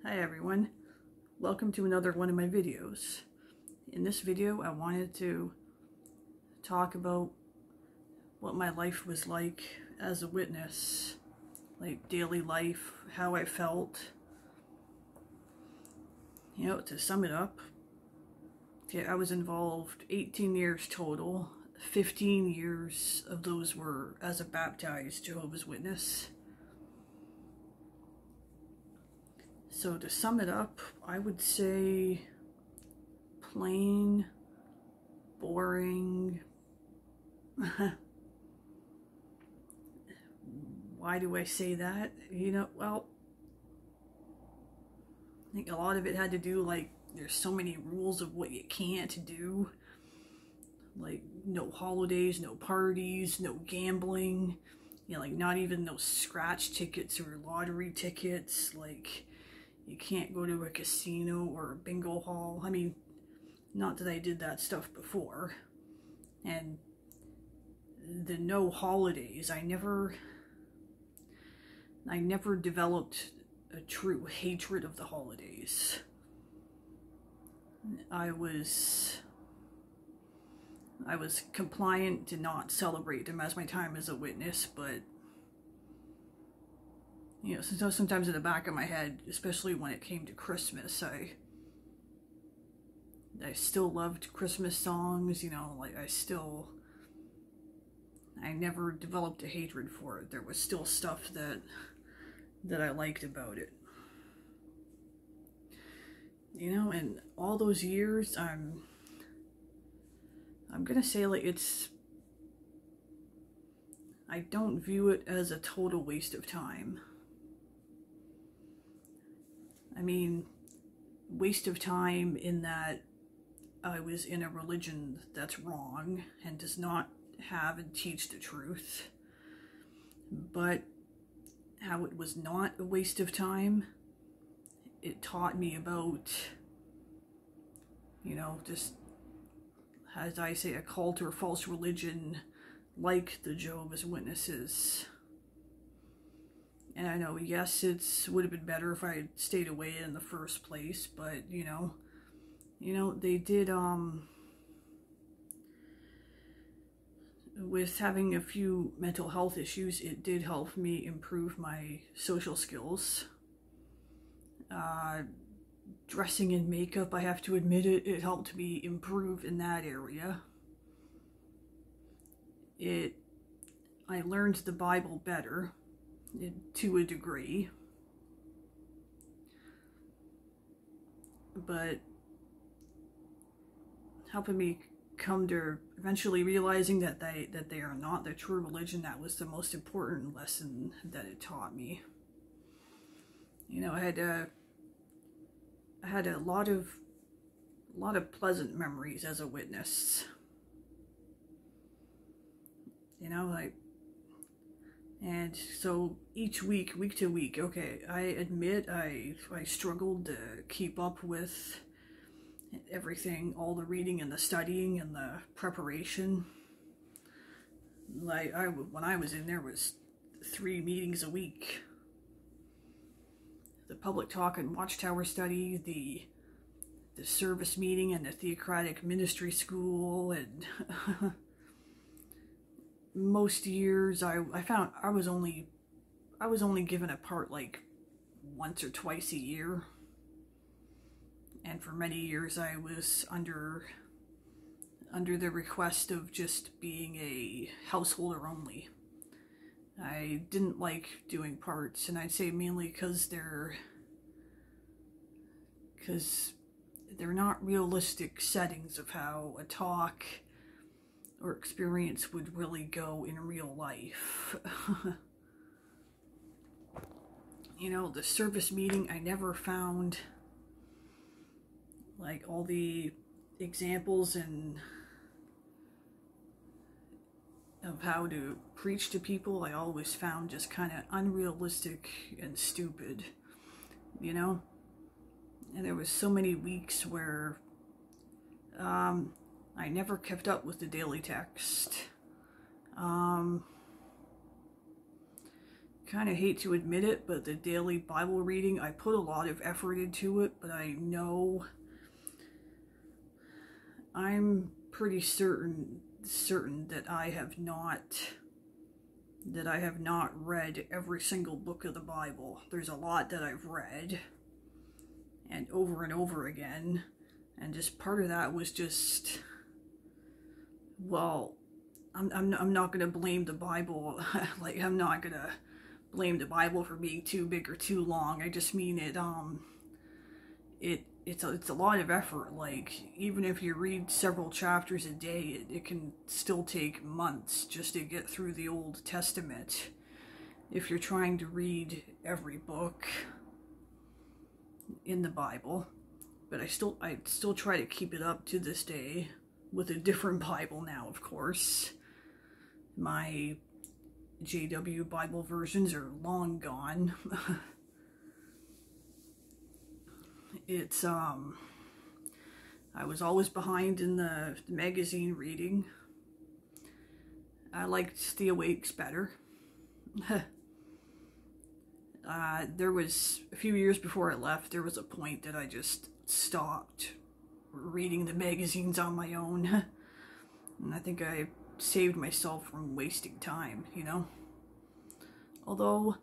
Hi everyone, welcome to another one of my videos. In this video I wanted to talk about what my life was like as a witness, like daily life, how I felt. You know, to sum it up, I was involved 18 years total. 15 years of those were as a baptized Jehovah's Witness. So to sum it up, I would say plain, boring. Why do I say that? You know, well, I think a lot of it had to do, like, there's so many rules of what you can't do. Like, no holidays, no parties, no gambling. You know, like, not even no scratch tickets or lottery tickets. Like, you can't go to a casino or a bingo hall. I mean, not that I did that stuff before. And the no holidays, I never developed a true hatred of the holidays. I was compliant to not celebrate them as my time as a witness, but you know, sometimes in the back of my head, especially when it came to Christmas, I still loved Christmas songs, you know, like I never developed a hatred for it. There was still stuff that I liked about it. You know, and all those years, I'm gonna say, like, I don't view it as a total waste of time. I mean, waste of time in that I was in a religion that's wrong and does not have and teach the truth. But how it was not a waste of time, it taught me about, you know, just, as I say, a cult or false religion like the Jehovah's Witnesses. And I know, yes, it would have been better if I had stayed away in the first place, but, you know, they did, with having a few mental health issues, it did help me improve my social skills. Dressing in makeup, I have to admit it helped me improve in that area. I learned the Bible better, to a degree. But helping me come to eventually realizing that they are not the true religion, that was the most important lesson that it taught me. You know, I had a lot of pleasant memories as a witness. You know, like, and so each week to week, okay, I admit I struggled to keep up with everything, all the reading and the studying and the preparation. Like, when I was in, there was 3 meetings a week. The public talk and watchtower study, the service meeting, and the theocratic ministry school, and most years I found I was only given a part like once or twice a year. And for many years I was under the request of just being a householder only. I didn't like doing parts, and I'd say mainly because they're not realistic settings of how a talk or experience would really go in real life. You know, the service meeting, I never found like all the examples and of how to preach to people. I always found just kind of unrealistic and stupid, you know. And there was so many weeks where I never kept up with the daily text, kind of hate to admit it, but the daily Bible reading, I put a lot of effort into it, but I know I'm pretty certain that I have not read every single book of the Bible. There's a lot that I've read, and over again, and just part of that was just, well, I'm not gonna blame the Bible. Like, I'm not gonna blame the Bible for being too big or too long. I just mean it's a lot of effort. Like, even if you read several chapters a day, it can still take months just to get through the Old Testament if you're trying to read every book in the Bible. But I still try to keep it up to this day with a different Bible now, of course. My JW Bible versions are long gone. It's, I was always behind in the magazine reading. I liked the Awakes better. There was, a few years before I left, there was a point that I just stopped reading the magazines on my own. And I think I saved myself from wasting time, you know? Although,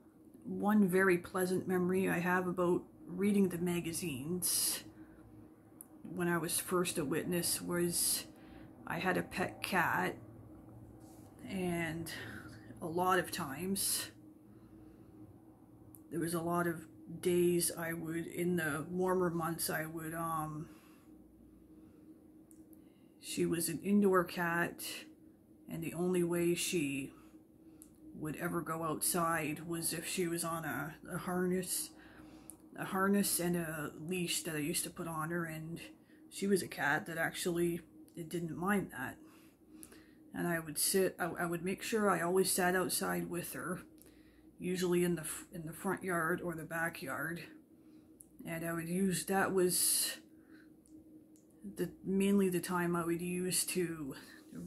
one very pleasant memory I have about reading the magazines when I was first a witness was I had a pet cat, and a lot of times there was a lot of days I would, in the warmer months, I would, she was an indoor cat, and the only way she would ever go outside was if she was on a harness and a leash that I used to put on her, and she was a cat that actually, it didn't mind that. And I would I would make sure I always sat outside with her, usually in the front yard or the backyard, and I would use, that was mainly the time I would use to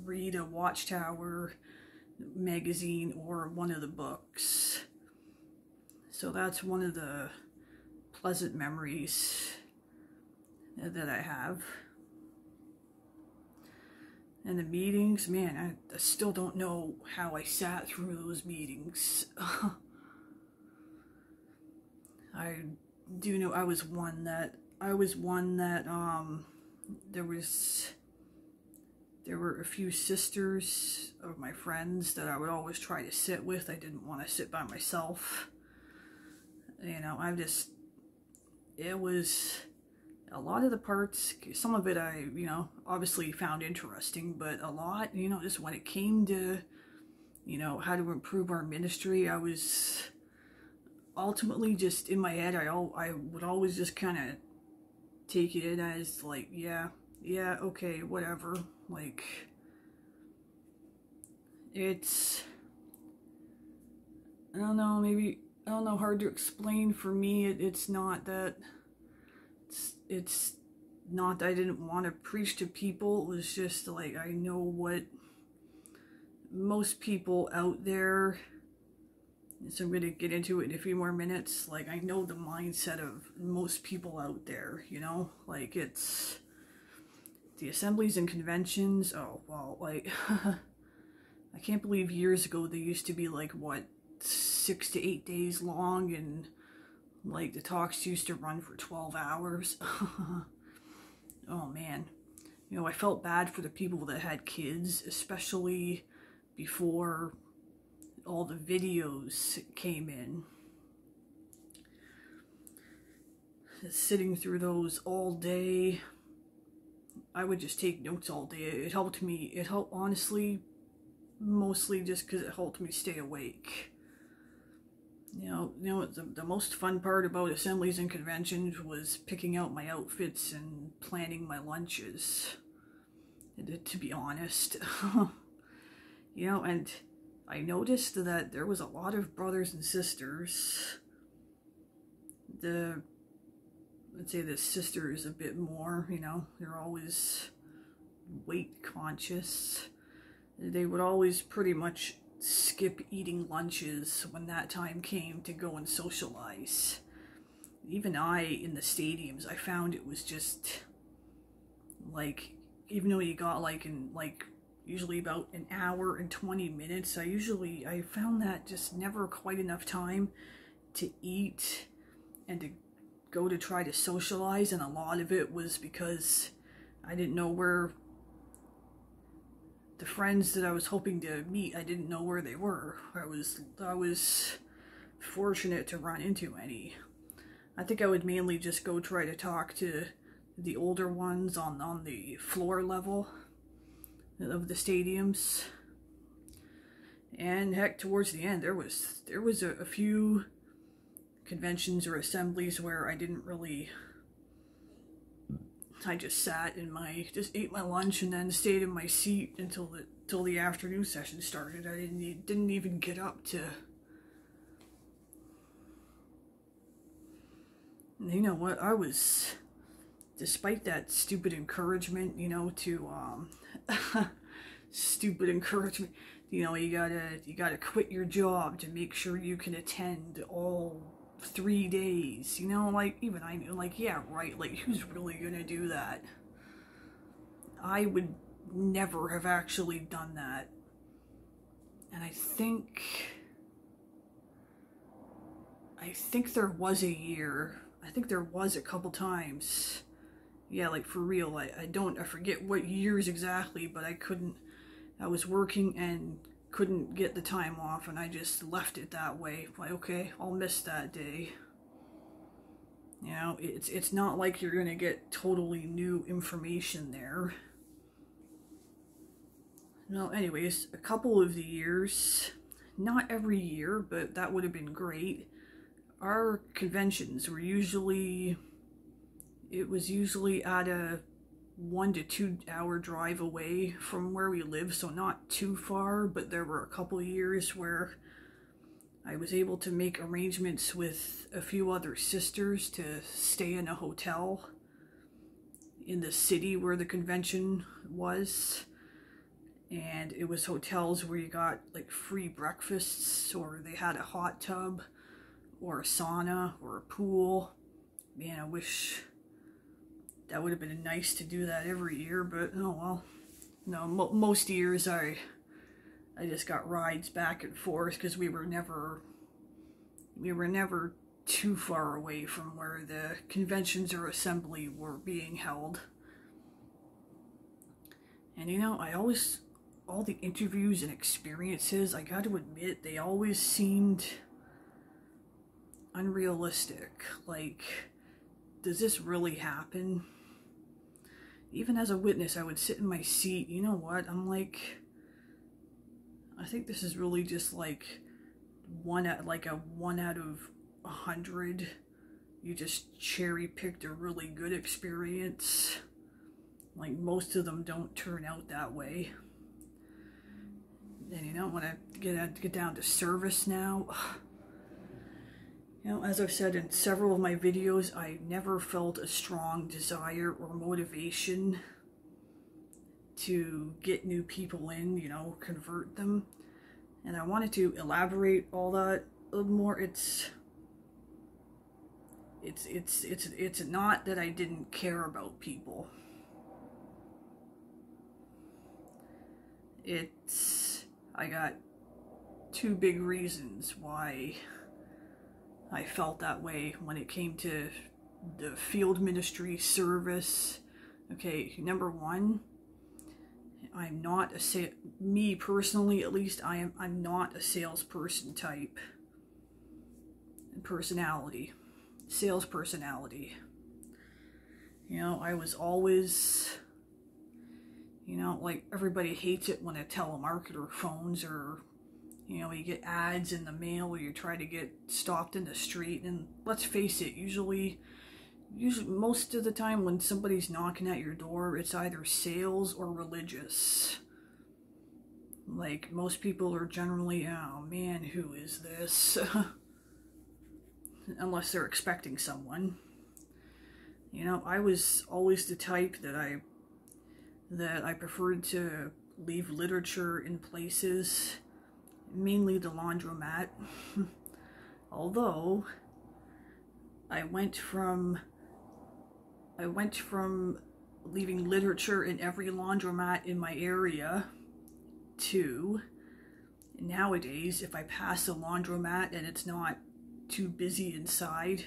read a Watchtower magazine or one of the books. So that's one of the pleasant memories that I have. And the meetings, man, I still don't know how I sat through those meetings. I do know I was one that there were a few sisters of my friends that I would always try to sit with. I didn't want to sit by myself. You know, it was a lot of the parts, some of it I, you know, obviously found interesting, but a lot, you know, just when it came to, you know, how to improve our ministry, I was ultimately just in my head, I would always just kind of take it as like, yeah, okay, whatever. Like, it's, I don't know, hard to explain for me. It's not that I didn't want to preach to people. It was just like, I know what most people out there, so I'm going to get into it in a few more minutes. Like, I know the mindset of most people out there, you know? Like, it's the assemblies and conventions. Oh, well, like, I can't believe years ago they used to be like, what, 6 to 8 days long, and like the talks used to run for 12 hours. Oh man, you know, I felt bad for the people that had kids, especially before all the videos came in. Sitting through those all day, I would just take notes all day. It helped me, honestly, mostly just because it helped me stay awake. You know, the most fun part about assemblies and conventions was picking out my outfits and planning my lunches, to be honest. You know, and I noticed that there was a lot of brothers and sisters. Let's say the sisters a bit more, you know, they're always weight conscious. They would always pretty much skip eating lunches when that time came to go and socialize. Even in the stadiums, I found it was just, like, even though you got, like, in, like, usually about an hour and 20 minutes, I found that just never quite enough time to eat and to go to try to socialize, and a lot of it was because I didn't know where the friends that I was hoping to meet, I didn't know where they were. I was fortunate to run into any. I think I would mainly just go try to talk to the older ones on the floor level of the stadiums. And heck, towards the end, there was a few conventions or assemblies where I didn't really, I just just ate my lunch and then stayed in my seat until the afternoon session started. I didn't even get up to. And you know what? I was, despite that stupid encouragement, you know, stupid encouragement, you know, you gotta quit your job to make sure you can attend all 3 days, you know, like, even I knew, like, yeah, right, like, who's really gonna do that? I would never have actually done that. And I think there was a year, I think there was a couple times, yeah, like, for real, I forget what years exactly, but I was working and couldn't get the time off, and I just left it that way. Like, okay, I'll miss that day. You know, it's not like you're gonna get totally new information there. No, anyways, a couple of the years, not every year, but that would have been great. Our conventions were usually at a 1 to 2 hour drive away from where we live, so not too far, but there were a couple of years where I was able to make arrangements with a few other sisters to stay in a hotel in the city where the convention was, and it was hotels where you got, like, free breakfasts, or they had a hot tub or a sauna or a pool. Man, I wish that would have been nice to do that every year, but oh well. No, most years I just got rides back and forth because we were never too far away from where the conventions or assembly were being held. And you know, all the interviews and experiences, I got to admit, they always seemed unrealistic. Like, does this really happen? Even as a witness, I would sit in my seat, you know what, I'm like, I think this is really just like a 1 out of 100. You just cherry picked a really good experience. Like, most of them don't turn out that way. And you know, when I get down to service now, you know, as I've said in several of my videos, I never felt a strong desire or motivation to get new people in, you know, convert them. And I wanted to elaborate all that a little more. It's not that I didn't care about people. I got two big reasons why I felt that way when it came to the field ministry service. Okay, number one, I'm not me personally at least, I'm not a salesperson type personality, sales personality. You know, I was always, you know, like, everybody hates it when a telemarketer phones, or, you know, you get ads in the mail or you try to get stopped in the street. And let's face it, usually most of the time when somebody's knocking at your door, it's either sales or religious. Like, most people are generally, oh man, who is this? Unless they're expecting someone. You know, I was always the type that I preferred to leave literature in places mainly the laundromat. Although I went from leaving literature in every laundromat in my area to nowadays, if I pass a laundromat and it's not too busy inside,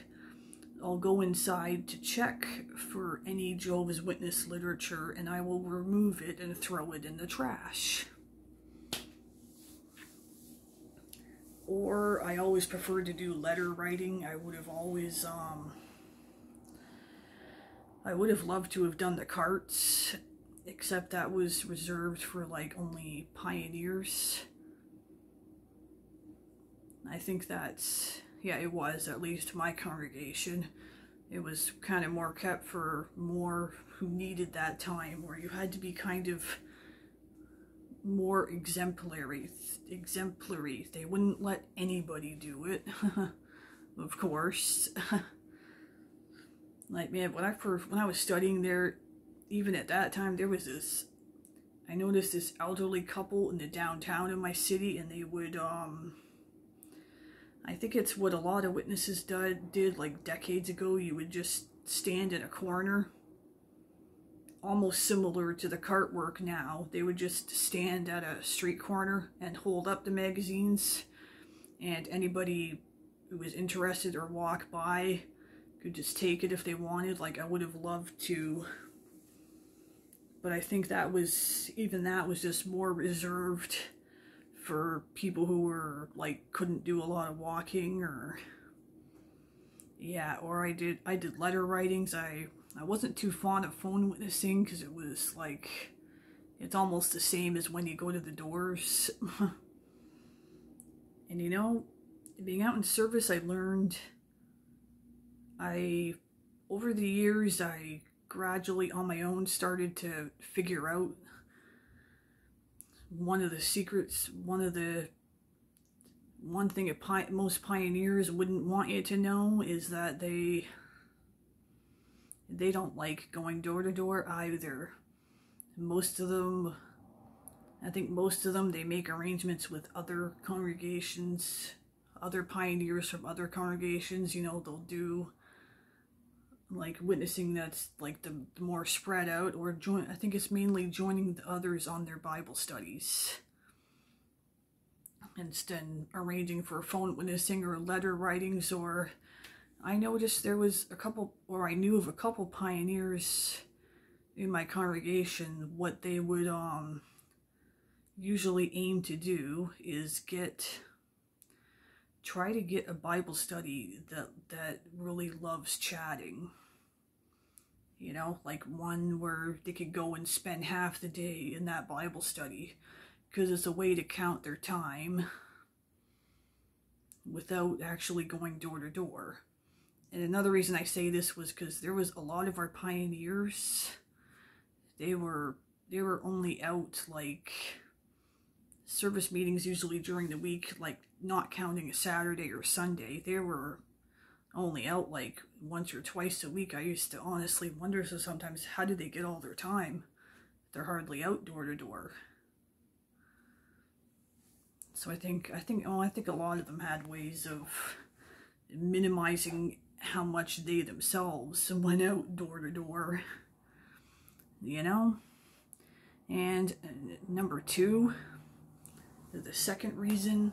I'll go inside to check for any Jehovah's Witness literature, and I will remove it and throw it in the trash. Or I always preferred to do letter writing. I would have always, I would have loved to have done the carts, except that was reserved for like only pioneers. I think that's, yeah, it was, at least my congregation. It was kind of more kept for more who needed that time, where you had to be kind of more exemplary. They wouldn't let anybody do it, of course. Like, man, when I was studying there, even at that time, there was this, I noticed this elderly couple in the downtown in my city, and they would, I think it's what a lot of witnesses did like decades ago. You would just stand in a corner, almost similar to the cart work now. They would just stand at a street corner and hold up the magazines, and anybody who was interested or walked by could just take it if they wanted. Like, I would have loved to, but I think that was, even that was just more reserved for people who were, like, couldn't do a lot of walking, or, yeah, or I did letter writings. I wasn't too fond of phone witnessing, because it was, like, it's almost the same as when you go to the doors. And, you know, being out in service, I learned, over the years, I gradually, on my own, started to figure out one of the secrets, one thing most pioneers wouldn't want you to know is that they don't like going door to door either. Most of them, I think most of them, they make arrangements with other congregations, other pioneers from other congregations. You know, they'll do like witnessing that's like the more spread out, or I think it's mainly joining the others on their Bible studies, instead arranging for phone witnessing or letter writings. Or I noticed there was a couple, or I knew of a couple pioneers in my congregation. What they would usually aim to do is try to get a Bible study that really loves chatting. You know, like one where they could go and spend half the day in that Bible study, because it's a way to count their time without actually going door to door. And another reason I say this was because there was a lot of our pioneers, they were only out, like, service meetings usually during the week, like not counting a Saturday or Sunday. They were only out like once or twice a week. I used to honestly wonder sometimes, how do they get all their time? They're hardly out door to door. So I think a lot of them had ways of minimizing how much they themselves went out door to door, you know? And number two, the second reason,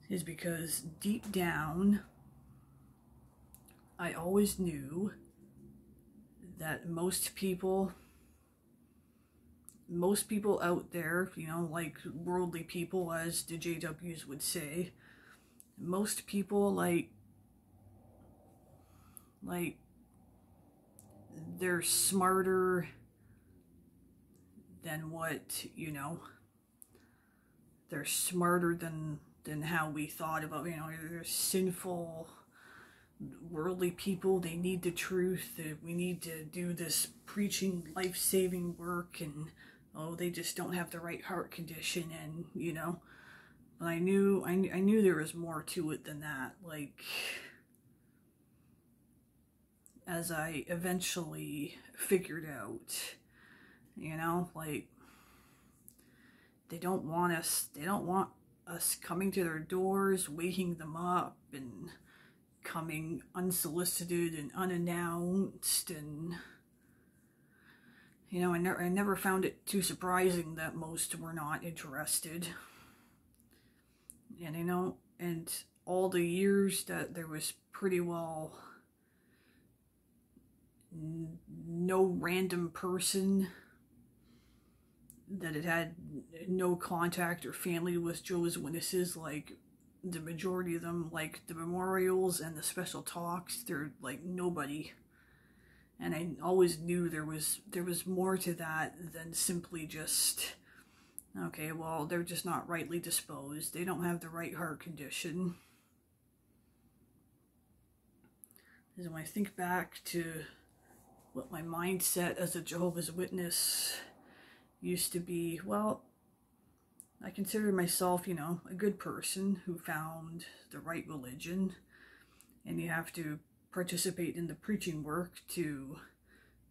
is because deep down, I always knew that most people out there, you know, like worldly people, as the JWs would say, most people, like they're smarter than what, you know, they're smarter than how we thought about, you know, they're sinful, worldly people. They need the truth. We need to do this preaching, life-saving work, and oh, they just don't have the right heart condition, and, you know, but I knew there was more to it than that. Like, as I eventually figured out, you know, like, they don't want us coming to their doors, waking them up, and coming unsolicited and unannounced. And you know, I never found it too surprising that most were not interested. And you know, and all the years that there was pretty well no random person that had no contact or family with Jehovah's Witnesses, like the majority of them, like the memorials and the special talks, they're like nobody. And I always knew there was more to that than simply just, okay, well, they're just not rightly disposed. They don't have the right heart condition. Because when I think back to what my mindset as a Jehovah's Witness used to be, well, I consider myself, you know, a good person who found the right religion, and you have to participate in the preaching work to,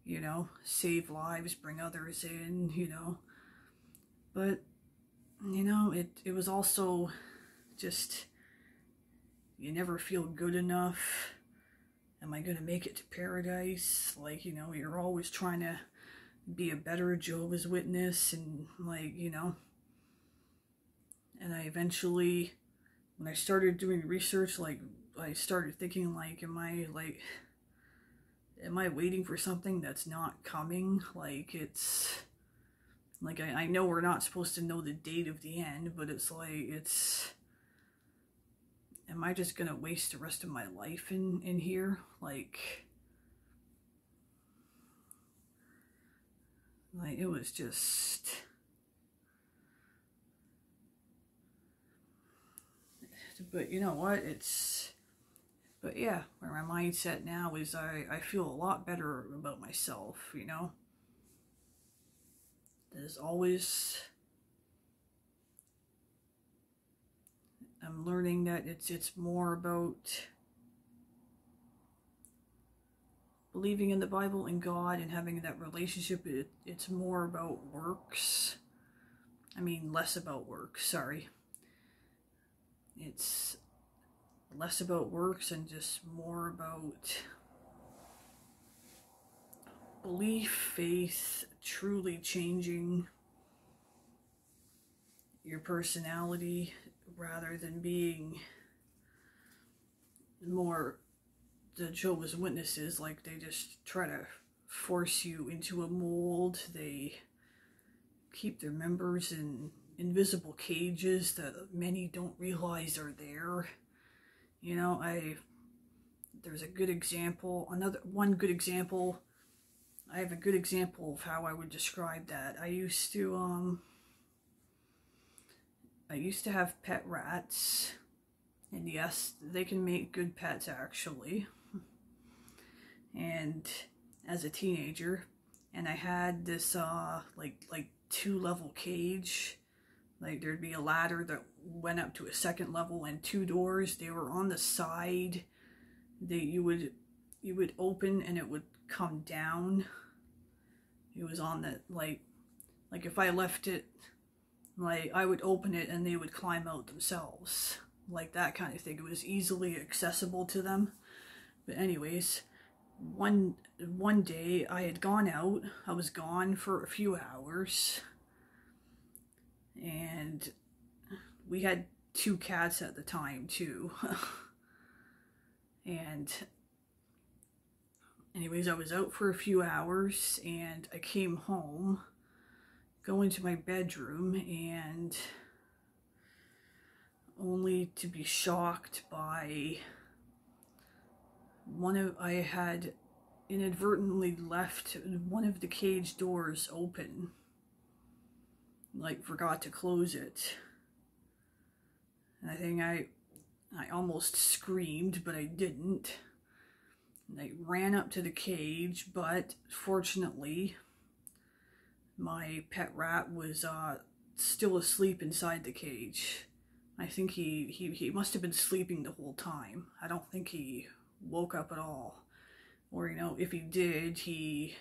you know, save lives, bring others in, you know. But, you know, it was also just, you never feel good enough. Am I going to make it to paradise? Like, you know, you're always trying to be a better Jehovah's Witness, and like, you know. And I eventually, when I started doing research, like, I started thinking, like, am I waiting for something that's not coming? Like, it's, like, I know we're not supposed to know the date of the end, but it's like, am I just gonna waste the rest of my life in here? Like, it was just, but you know what, but yeah, where my mindset now is I feel a lot better about myself, you know. There's always, I'm learning that it's more about believing in the Bible and God and having that relationship. It's more about works. I mean, less about works, sorry. It's less about works and just more about belief, faith, truly changing your personality, rather than being more the Jehovah's Witnesses. Like, they just try to force you into a mold. They keep their members in invisible cages that many don't realize are there. You know, there's a good example, one good example. I have a good example of how I would describe that. I used to have pet rats, and yes, they can make good pets actually. And as a teenager, and I had this like 2-level cage. Like, there'd be a ladder that went up to a second level and 2 doors. They were on the side. You would open and it would come down. It was on the, like if I left it, like, I would open it and they would climb out themselves. Like, that kind of thing. It was easily accessible to them. But anyways, one day I had gone out. I was gone for a few hours. And we had 2 cats at the time too. And anyways, I was out for a few hours and I came home, go into my bedroom, and only to be shocked by I had inadvertently left one of the cage doors open. Like, forgot to close it. And I think I almost screamed, but I didn't. And I ran up to the cage, but fortunately, my pet rat was still asleep inside the cage. I think he must have been sleeping the whole time. I don't think he woke up at all. Or, you know, if he did, he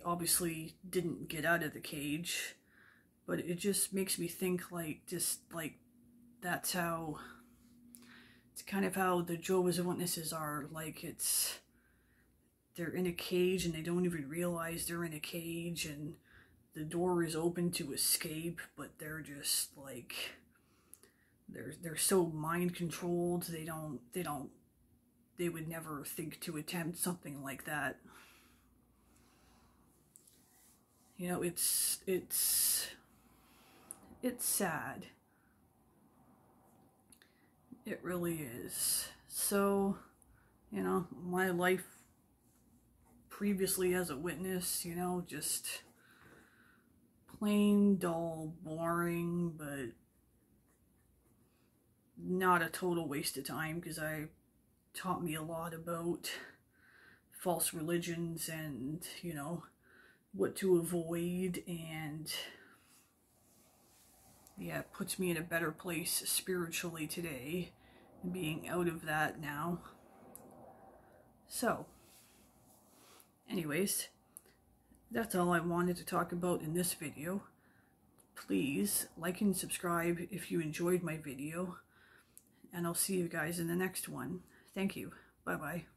obviously didn't get out of the cage. but it just makes me think like, just like, that's how, it's kind of how the Jehovah's Witnesses are. Like, they're in a cage and they don't even realize they're in a cage, and the door is open to escape, but they're just like, they're so mind controlled. They would never think to attempt something like that. You know, it's sad. It really is. So, you know, my life previously as a witness, you know, just plain, dull, boring, but not a total waste of time, because it taught me a lot about false religions and, you know, what to avoid, and yeah, it puts me in a better place spiritually today, being out of that now. So, anyways, that's all I wanted to talk about in this video. Please like and subscribe if you enjoyed my video, and I'll see you guys in the next one. Thank you. Bye-bye.